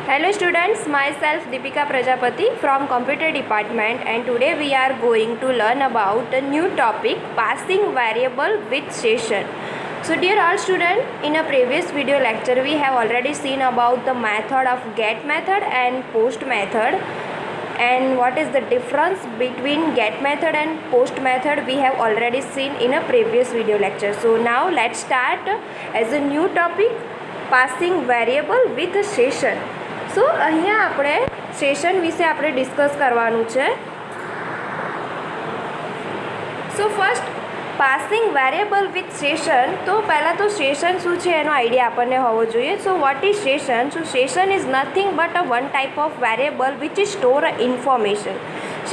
Hello students, myself Deepika Prajapati from Computer Department, and today we are going to learn about a new topic, passing variable with session. So dear all students, in a previous video lecture we have already seen about the method of get method and post method, and what is the difference between get method and post method we have already seen in a previous video lecture. So now let's start as a new topic, passing variable with session. સો અહીંયા આપણે session વિશે આપણે discuss કરવાનું છે. So first passing variable with session. તો પહેલાં તો session શું છે એનો આઈડિયા આપણને હોવો જોઈએ. So what is session? So session is nothing but a one type of variable which is store information.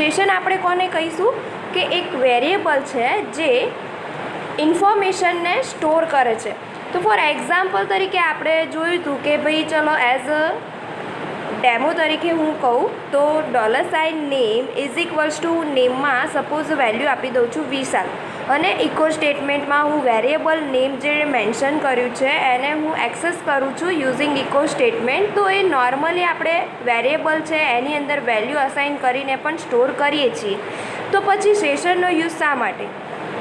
Session આપણે કોને કહીશું કે એક વેરિયેબલ છે જે ઇન્ફોર્મેશનને સ્ટોર કરે છે. તો ફોર એક્ઝામ્પલ તરીકે આપણે જોયું હતું કે ભાઈ ચલો એઝ અ ડેમો તરીકે હું કહું તો $નેમ ઇઝ ઇક્વલ્સ ટુ નેમમાં સપોઝ વેલ્યુ આપી દઉં છું વિશાલ, અને ઇકો સ્ટેટમેન્ટમાં હું વેરિયેબલ નેમ જે મેન્શન કર્યું છે એને હું એક્સેસ કરું છું યુઝિંગ ઇકો સ્ટેટમેન્ટ. તો એ નોર્મલી આપણે વેરિયેબલ છે એની અંદર વેલ્યુ અસાઇન કરીને પણ સ્ટોર કરીએ છીએ. તો પછી સેશનનો યુઝ શા માટે?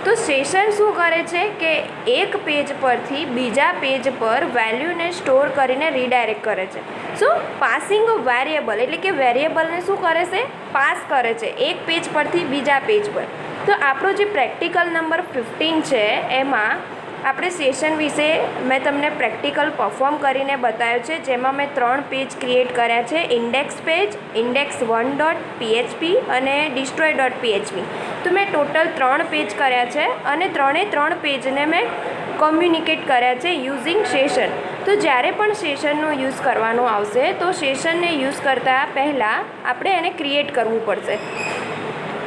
તો સેશન શું કરે છે કે એક પેજ પરથી બીજા પેજ પર વેલ્યુને સ્ટોર કરીને રીડાયરેક્ટ કરે છે. સો પાસિંગ વેરિયેબલ એટલે કે વેરિયેબલને શું કરે છે? પાસ કરે છે એક પેજ પરથી બીજા પેજ પર. તો આપણો જે પ્રેક્ટિકલ નંબર 15 છે એમાં આપણે સેશન વિશે મેં તમને પ્રેક્ટિકલ પરફોર્મ કરીને બતાવ્યો છે, જેમાં મેં 3 પેજ ક્રિએટ કર્યા છે, ઇન્ડેક્સ પેજ, index1.php અને destroy.php. તો મેં ટોટલ 3 પેજ કર્યા છે અને 3 પેજને મેં કોમ્યુનિકેટ કર્યા છે યુઝિંગ સેશન. તો જ્યારે પણ સેશનનો યુઝ કરવાનો આવશે તો સેશનને યુઝ કરતાં પહેલાં આપણે એને ક્રિએટ કરવું પડશે.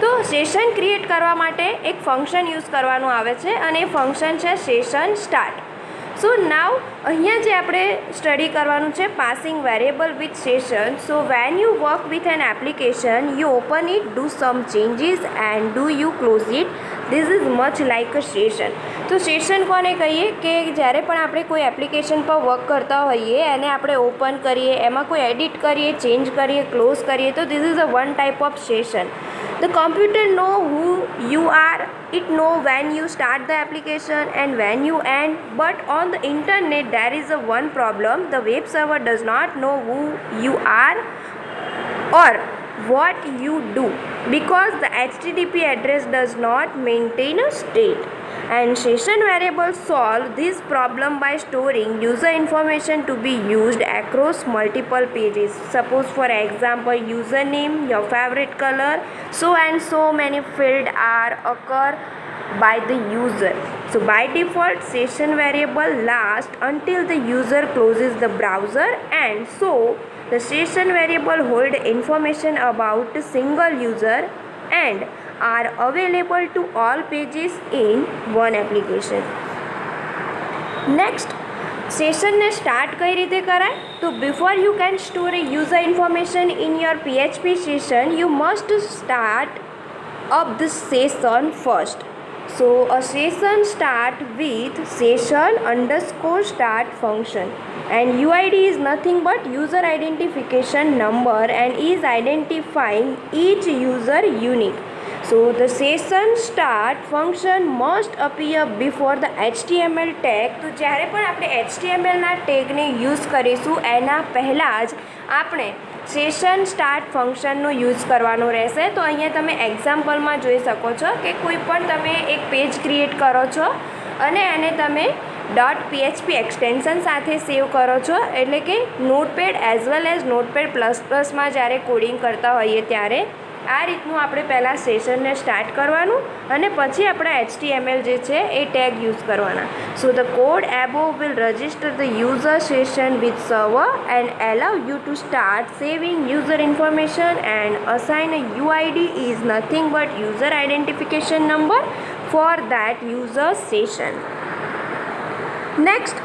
તો સેશન ક્રિએટ કરવા માટે એક ફંક્શન યુઝ કરવાનું આવે છે અને એ ફંક્શન છે સેશન સ્ટાર્ટ. સો નાવ અહીંયા જે આપણે સ્ટડી કરવાનું છે passing variable with session. So when you work with an application you open it, do some changes and do you close it. This is much like a session. તો session કોને કહીએ કે જ્યારે પણ આપણે કોઈ એપ્લિકેશન પર વર્ક કરતા હોઈએ એને આપણે ઓપન કરીએ, એમાં કોઈ એડિટ કરીએ, ચેન્જ કરીએ, ક્લોઝ કરીએ, તો this is a one type of session. The computer know who you are. It know when you start the application and when you end. But on the internet there is a one problem. The web server does not know who you are or what you do, because the HTTP address does not maintain a state. And session variables solve this problem by storing user information to be used across multiple pages. Suppose for example username, your favorite color, so and so many fields are occur by the user. So by default session variable lasts until the user closes the browser, and so the session variable hold information about a single user and are available to all pages in one application. Next, સેશનને start કઈ રીતે કરાય? તો before you can store a user information in your PHP session you must start up the session first. So a session start with session underscore start function, and UID is nothing but user identification number and is identifying each user unique. So the session start function must appear before the HTML tag. તો જ્યારે પણ આપણે HTMLના ટેગને use કરીશું એના પહેલાં જ આપણે session start ફંક્શનનો યુઝ કરવાનો રહેશે. તો અહીંયા તમે એક્ઝામ્પલમાં જોઈ શકો છો કે કોઈ પણ તમે એક પેજ ક્રિએટ કરો છો અને એને તમે .php એક્સટેન્શન સાથે સેવ કરો છો, એટલે કે નોટપેડ એઝ વેલ એઝ નોટપેડ++માં જ્યારે કોડિંગ કરતા હોઈએ ત્યારે આ રીતનું આપણે પહેલાં સેશનને સ્ટાર્ટ કરવાનું અને પછી આપણા HTML જે છે એ ટેગ યુઝ કરવાના. So the code above will register the user session with server and allow you to start saving user information, and assign a UID is nothing but user identification number for that user session. Next,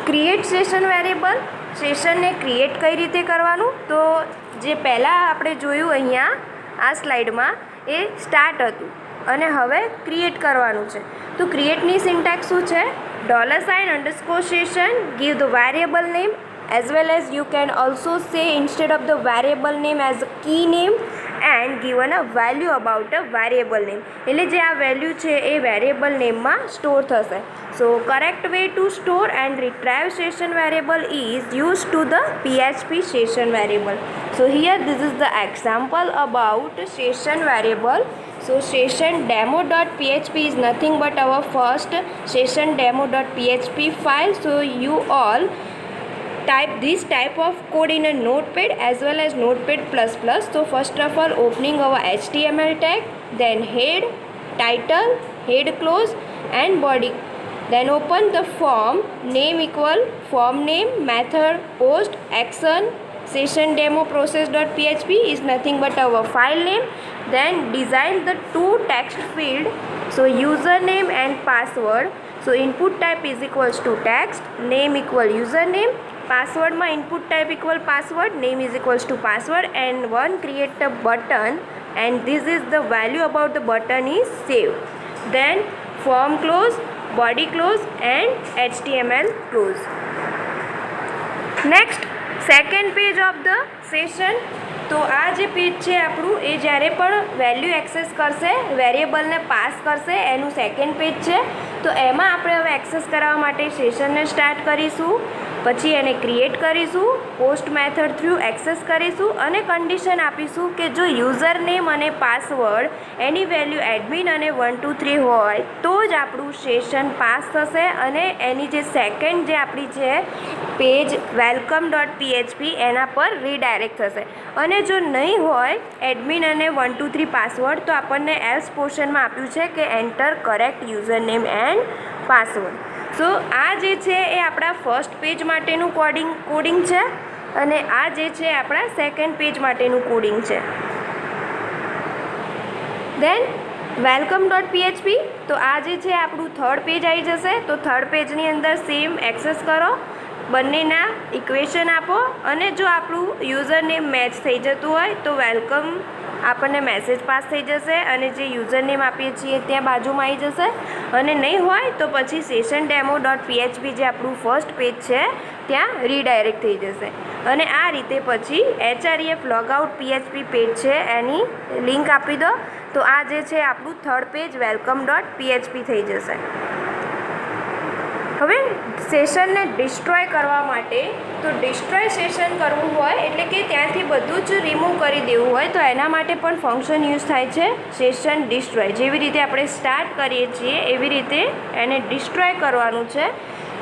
create session variable. સેશનને create કઈ રીતે કરવાનું? તો જે પહેલાં આપણે જોયું અહીંયા આ સ્લાઇડમાં એ સ્ટાર્ટ હતું અને હવે ક્રિએટ કરવાનું છે. તો ક્રિએટની સિન્ટેક્સ શું છે? $_session, give the variable name as well as you can also say instead of the variable name as a key name and given a value about a variable name. એટલે જે આ value છે એ variable નેમમાં store થશે. So correct way to store and retrieve session variable is used to the PHP session variable. So here this is the example about session variable. So session demo.php is nothing but our first session demo.php file. So you all type this type of code in a notepad as well as notepad++. So first of all opening our HTML tag, then head, title, head close and body. Then open the form, name equal form name, method, post, action, session demo process.php is nothing but our file name. Then design the two text field, so username and password. So input type is equals to text, name equal username, password ma input type equal password, name is equals to password, and one create a button and this is the value about the button is save. Then form close, body close and HTML close. Next second page of the session. તો આ જે page છે આપણું એ જ્યારે પણ value access કરશે, વેરિયેબલને pass કરશે, એનું સેકન્ડ પેજ છે. તો એમાં આપણે હવે એક્સેસ કરવા માટે સેશનને સ્ટાર્ટ કરીશું, પછી એને ક્રિએટ કરીશું, પોસ્ટ મેથડ થ્રુ એક્સેસ કરીશું અને કન્ડિશન આપીશું કે જો યુઝર નેમ અને પાસવર્ડ એની વેલ્યુ એડમિન અને 1 2 3 હોય તો જ આપણું સેશન પાસ થશે અને એની જે સેકન્ડ જે આપણી છે પેજ welcome.php એના પર રીડાયરેક્ટ થશે. અને જો નહીં હોય એડમિન અને 1 2 3 પાસવર્ડ તો આપણને એલ્સ પોર્શનમાં આપ્યું છે કે enter correct user name and password. So આ જે છે એ આપણા ફર્સ્ટ પેજ માટેનું કોડિંગ છે અને આ જે છે આપણા સેકન્ડ પેજ માટેનું કોડિંગ છે. દેન welcome.php તો આ જે છે આપણું થર્ડ પેજ આવી જશે. તો થર્ડ પેજની અંદર સેમ એક્સેસ કરો, બંનેના ઇક્વેશન આપો અને જો આપણું યુઝર નેમ મેચ થઈ જતું હોય તો વેલકમ આપણને મેસેજ પાસ થઈ જશે અને જે યુઝર નેમ આપીએ છીએ ત્યાં બાજુમાં આવી જશે. અને નહીં હોય તો પછી સેશન ડેમો.php જે આપણું ફર્સ્ટ પેજ છે ત્યાં રીડાયરેક્ટ થઈ જશે. અને આ રીતે પછી href લોગઆઉટ PHP પેજ છે એની લિંક આપી દો તો આ જે છે આપણું થર્ડ પેજ welcome.php થઈ જશે. હવે સેશનને ડિસ્ટ્રોય કરવા માટે તો ડિસ્ટ્રોય સેશન કરવું હોય એટલે કે ત્યાંથી બધું જ રિમૂવ કરી દેવું હોય તો એના માટે પણ ફંક્શન યુઝ થાય છે સેશન ડિસ્ટ્રોય. જેવી રીતે આપણે સ્ટાર્ટ કરીએ છીએ એવી રીતે એને ડિસ્ટ્રોય કરવાનું છે.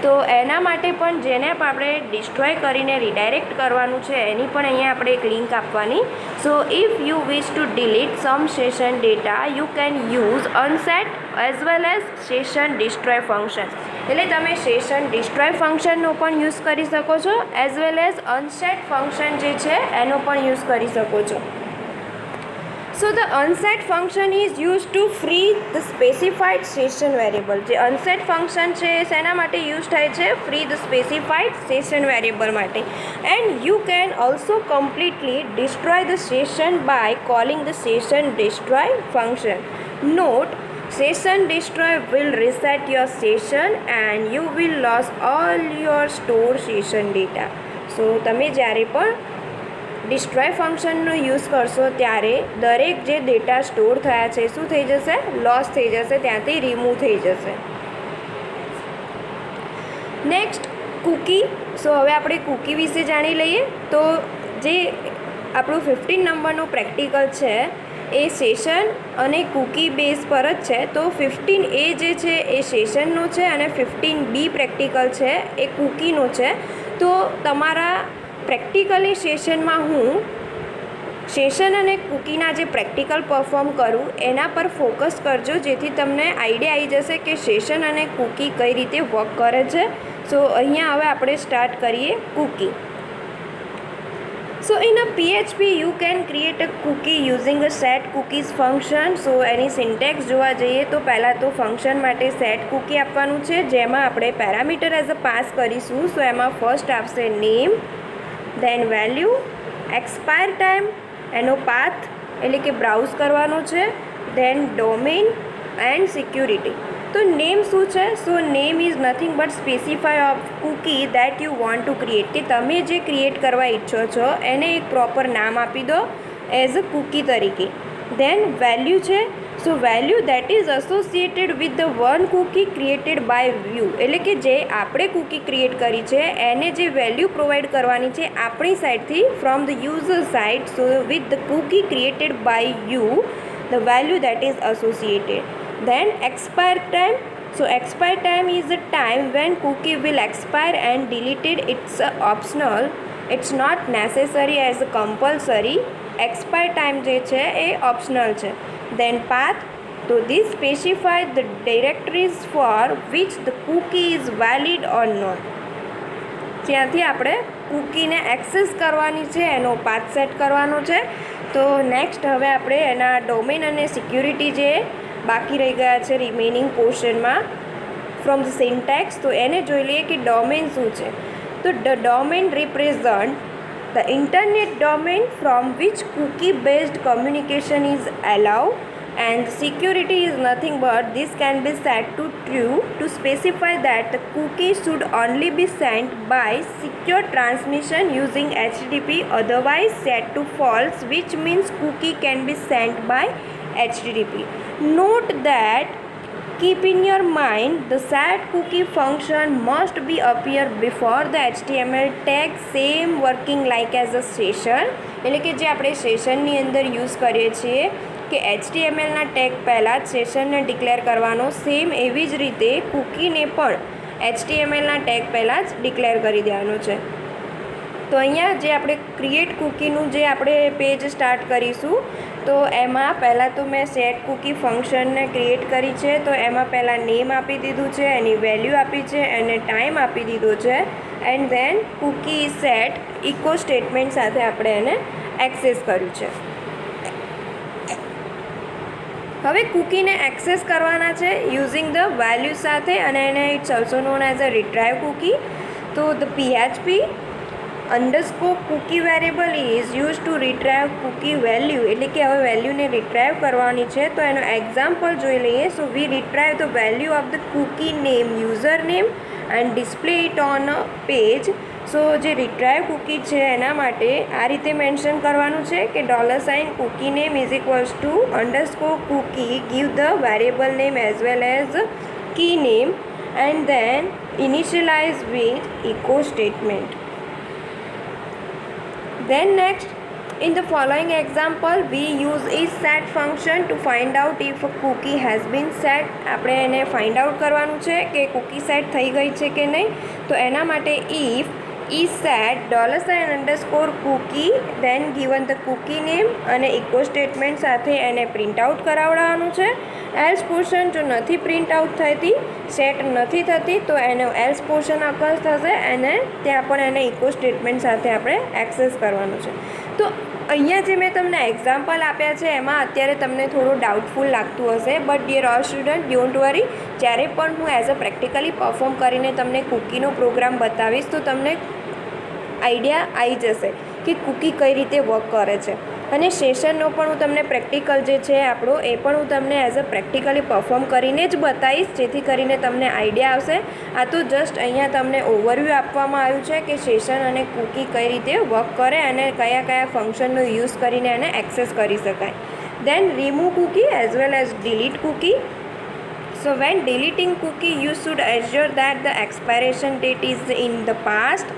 તો એના માટે પણ જેને પણ આપણે ડિસ્ટ્રોય કરીને રીડાયરેક્ટ કરવાનું છે એની પણ અહીંયા આપણે એક લિંક આપવાની. So if you wish to delete some session data you can use unset as well as session destroy function. એટલે તમે સેશન ડિસ્ટ્રોય ફંક્શનનો પણ યુઝ કરી શકો છો as well as unset function જે છે એનો પણ યુઝ કરી શકો છો. So the unset function is used to free the specified session variable. જે unset function છે એ શેના માટે યુઝ થાય છે? free the specified session variable માટે. And you can also completely destroy the session by calling the session destroy function. Note, session destroy will reset your session and you will lose all your stored session data. So તમે જ્યારે પણ destroy ફંક્શનનો use કરશો ત્યારે દરેક જે data store થયા છે શું થઈ જશે? લોસ થઈ જશે, ત્યાંથી રિમૂવ થઈ જશે. Next cookie. સો હવે આપણે કૂકી વિશે જાણી લઈએ. તો જે આપણું 15 નંબરનું પ્રેક્ટિકલ છે એ સેશન અને કૂકી બેઝ પર જ છે. તો 15A જે છે એ સેશનનો છે અને 15B પ્રેક્ટિકલ છે એ કૂકીનો છે. તો તમારા પ્રેક્ટિકલની સેશનમાં હું સેશન અને કૂકીના જે પ્રેક્ટિકલ પરફોર્મ કરું એના પર ફોકસ કરજો જેથી તમને આઈડિયા આવી જશે કે સેશન અને કૂકી કઈ રીતે વર્ક કરે છે. સો અહીંયા હવે આપણે સ્ટાર્ટ કરીએ cookie. So in a PHP you can create a cookie using a set cookies function. So any syntax જોવા જઈએ તો પહેલાં તો ફંક્શન માટે સેટ કૂકી આપવાનું છે જેમાં આપણે પેરામીટર એઝ અ પાસ કરીશું. સો એમાં ફર્સ્ટ આપશે name, then value, expire time, એનો પાથ એટલે કે બ્રાઉઝ કરવાનો છે, દેન ડોમેઇન એન્ડ સિક્યુરિટી. તો નેમ શું છે? So name is nothing but specify of cookie that you want to create, કે તમે જે ક્રિએટ કરવા ઈચ્છો છો એને એક પ્રોપર નામ આપી દો એઝ અ કૂકી તરીકે. દેન વેલ્યુ છે, so value that is associated with the one cookie created by you, એટલે કે જે આપણે કૂકી ક્રિએટ કરી છે એને જે વેલ્યુ પ્રોવાઈડ કરવાની છે આપણી સાઈડથી from the user side. So with the cookie created by you the value that is associated. Then expire time, so expire time is the time when cookie will expire and deleted. It's optional, it's not necessary as a compulsory. expire time જે છે એ optional છે. Then path, so this specify the directories for which the cookie is valid or not. જ્યાંથી આપણે કૂકીને access કરવાની છે એનો path set કરવાનો છે. તો નેક્સ્ટ હવે આપણે એના ડોમેન અને સિક્યુરિટી જે બાકી રહી ગયા છે રિમેનિંગ પોર્શનમાં ફ્રોમ ધ સિન્ટેક્સ, તો એને જોઈ લઈએ કે ડોમેન શું છે. તો the domain represent the internet domain from which cookie based communication is allow, and security is nothing but this can be set to true to specify that the cookie should only be sent by secure transmission using HTTP, otherwise set to false, which means cookie can be sent by HTTP. Note that keep in your mind the set cookie function must be appear before the HTML tag, same working like as a session, એટલે કે જે આપણે સેશનની અંદર use કરીએ છીએ કે HTMLના tag પહેલાં જ સેશનને ડિક્લેર કરવાનો, સેમ એવી જ રીતે કૂકીને પણ HTMLના ટેગ પહેલાં જ ડિક્લેર કરી દેવાનું છે. તો અહીંયા જે આપણે ક્રિએટ કૂકીનું જે આપણે પેજ સ્ટાર્ટ કરીશું, તો એમાં પહેલાં તો મેં સેટ કૂકી ફંક્શનને ક્રિએટ કરી છે. તો એમાં પહેલાં નેમ આપી દીધું છે, એની વેલ્યુ આપી છે, એને ટાઈમ આપી દીધો છે, and then cookie set echo statement સાથે આપણે એને એક્સેસ કર્યું છે. હવે કૂકીને એક્સેસ કરવાના છે યુઝિંગ ધ વેલ્યુ સાથે, અને એને it's also known as a retrieve cookie. તો the PHP underscore cookie variable is use to retrieve cookie value, એટલે કે હવે વેલ્યુને રિટ્રાઈવ કરવાની છે. તો એનો એક્ઝામ્પલ જોઈ લઈએ. So we retrieve the value of the cookie name user name and display it on a page. So જે રિટ્રાઈવ કૂકી છે એના માટે આ રીતે મેન્શન કરવાનું છે કે $cookie name is equals to underscore cookie, give the variable name as well as key name, and then initialize with echo statement. Then next, in the following example, we use isSet function to find out if a cookie has been set. આપણે એને find out કરવાનું છે કે cookie set થઈ ગઈ છે કે નહીં. તો એના માટે if isSet $_cookie, then given the cookie name અને ઇકો સ્ટેટમેન્ટ સાથે એને પ્રિન્ટ આઉટ કરાવડાવવાનું છે. એલ્સ પોર્શન જો નથી પ્રિન્ટ આઉટ થતી, સેટ નથી થતી, તો એનો એલ્સ પોર્શન અકર થશે, અને ત્યાં પણ એને ઇકો સ્ટેટમેન્ટ સાથે આપણે એક્સેસ કરવાનું છે. તો અહીંયા જે મેં તમને એક્ઝામ્પલ આપ્યા છે એમાં અત્યારે તમને થોડું ડાઉટફુલ લાગતું હશે, but dear all student, don't worry. જ્યારે પણ હું એઝ અ પ્રેક્ટિકલી પરફોર્મ કરીને તમને કૂકીનો પ્રોગ્રામ બતાવીશ તો તમને આઈડિયા આવી જશે કે કૂકી કઈ રીતે વર્ક કરે છે. અને સેશનનો પણ હું તમને પ્રેક્ટિકલ જે છે આપણો એ પણ હું તમને એઝ અ પ્રેક્ટિકલી પરફોર્મ કરીને જ બતાવીશ, જેથી કરીને તમને આઈડિયા આવશે. આ તો જસ્ટ અહીંયા તમને ઓવરવ્યૂ આપવામાં આવ્યું છે કે સેશન અને કૂકી કઈ રીતે વર્ક કરે અને કયા કયા ફંક્શનનો યુઝ કરીને એને એક્સેસ કરી શકાય. Then remove cookie as well as delete cookie. So when deleting cookie, you should ensure that the expiration date is in the past.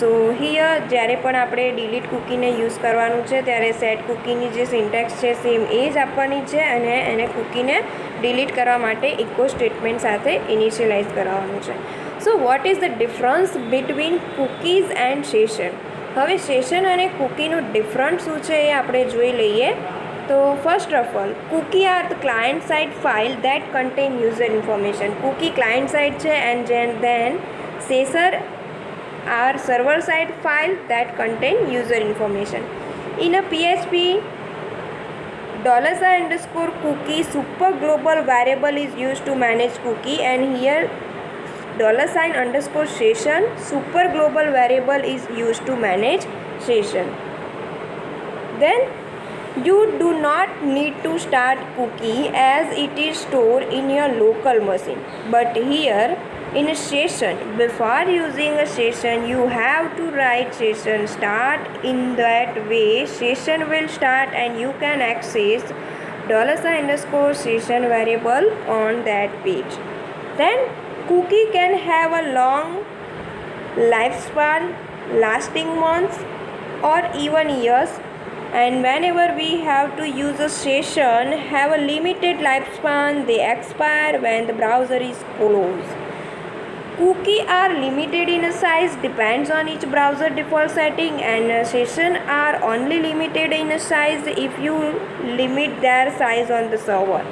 So here જ્યારે પણ આપણે ડિલીટ કૂકીને યુઝ કરવાનું છે ત્યારે સેટ કૂકીની જે સિન્ટેક્સ છે સેમ એ જ આપવાની છે, અને એને કૂકીને ડિલીટ કરવા માટે ઇકો સ્ટેટમેન્ટ સાથે ઇનિશિયલાઇઝ કરાવવાનું છે. So what is the difference between cookies and session. હવે સેશન અને કૂકીનું ડિફરન્સ શું છે એ આપણે જોઈ લઈએ. તો first of all, cookie are the client side file that contain user information. Cookie client side છે, and then session are server side file that contain user information. In a PHP, $_cookie super global variable is used to manage cookie, and here $_session super global variable is used to manage session. Then You do not need to start cookie as it is stored in your local machine. But here in a session, before using a session, you have to write session start. In that way, session will start and you can access $_session variable on that page. Then cookie can have a long lifespan lasting months or even years, and whenever we have to use a session have a limited lifespan, they expire when the browser is closed. Cookie are limited in a size, depends on each browser default setting, and session are only limited in a size if you limit their size on the server.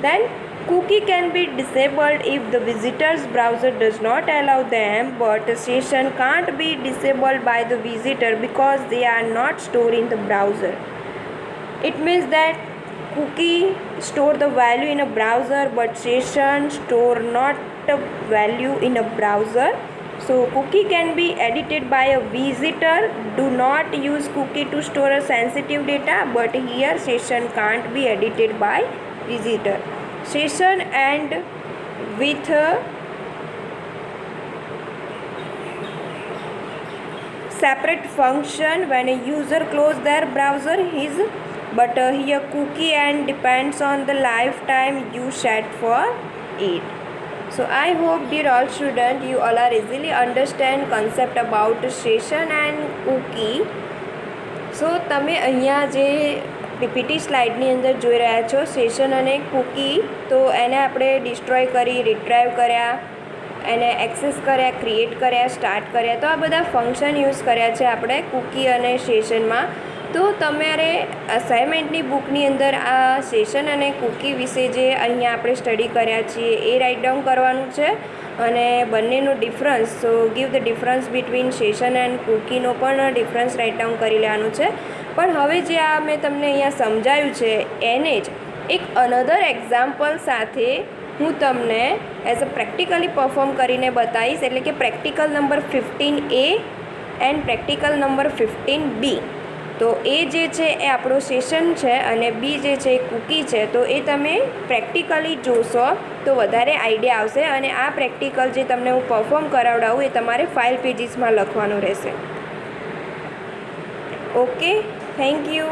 Then cookie can be disabled if the visitor's browser does not allow them, but a session can't be disabled by the visitor because they are not stored in the browser. It means that cookie store the value in a browser, but session store not a value in a browser. So cookie can be edited by a visitor. Do not use cookie to store a sensitive data, but here session can't be edited by visitor. Session and with a separate function when a user close their browser his, but here cookie and depends on the lifetime you set for it. So I hope dear all student you all are easily understand concept about session and cookie. So તમે અહીંયા જે PPT સ્લાઇડની અંદર જોઈ રહ્યા છો session અને cookie, તો એને આપણે ડિસ્ટ્રોય કરી, રિટ્રાઈવ કર્યા, એને એક્સેસ કર્યા, ક્રિએટ કર્યા, સ્ટાર્ટ કર્યા, તો આ બધા ફંક્શન યુઝ કર્યા છે આપણે કૂકી અને સેશનમાં. તો તમારે અસાઇનમેન્ટની બુકની અંદર આ સેશન અને કૂકી વિશે જે અહીંયા આપણે સ્ટડી કર્યા છીએ એ રાઇટ ડાઉન કરવાનું છે, અને બંનેનો difference, so give the difference between session and કૂકીનો પણ ડિફરન્સ રાઇટ ડાઉન કરી લેવાનું છે. પણ હવે જે આ મેં તમને અહીંયા સમજાવ્યું છે એને જ એક અનધર એક્ઝામ્પલ સાથે હું તમને એઝ અ પ્રેક્ટિકલી પરફોર્મ કરીને બતાવીશ, એટલે કે practical number 15A and practical number 15B. તો એ જે છે એ આપણો સેશન છે અને બી જે છે એ કૂકી છે. તો એ તમે પ્રેક્ટિકલી જોશો તો વધારે આઈડિયા આવશે, અને આ પ્રેક્ટિકલ જે તમને હું પરફોર્મ કરાવડાવું એ તમારે 5 પેજીસમાં લખવાનું રહેશે. Okay, thank you.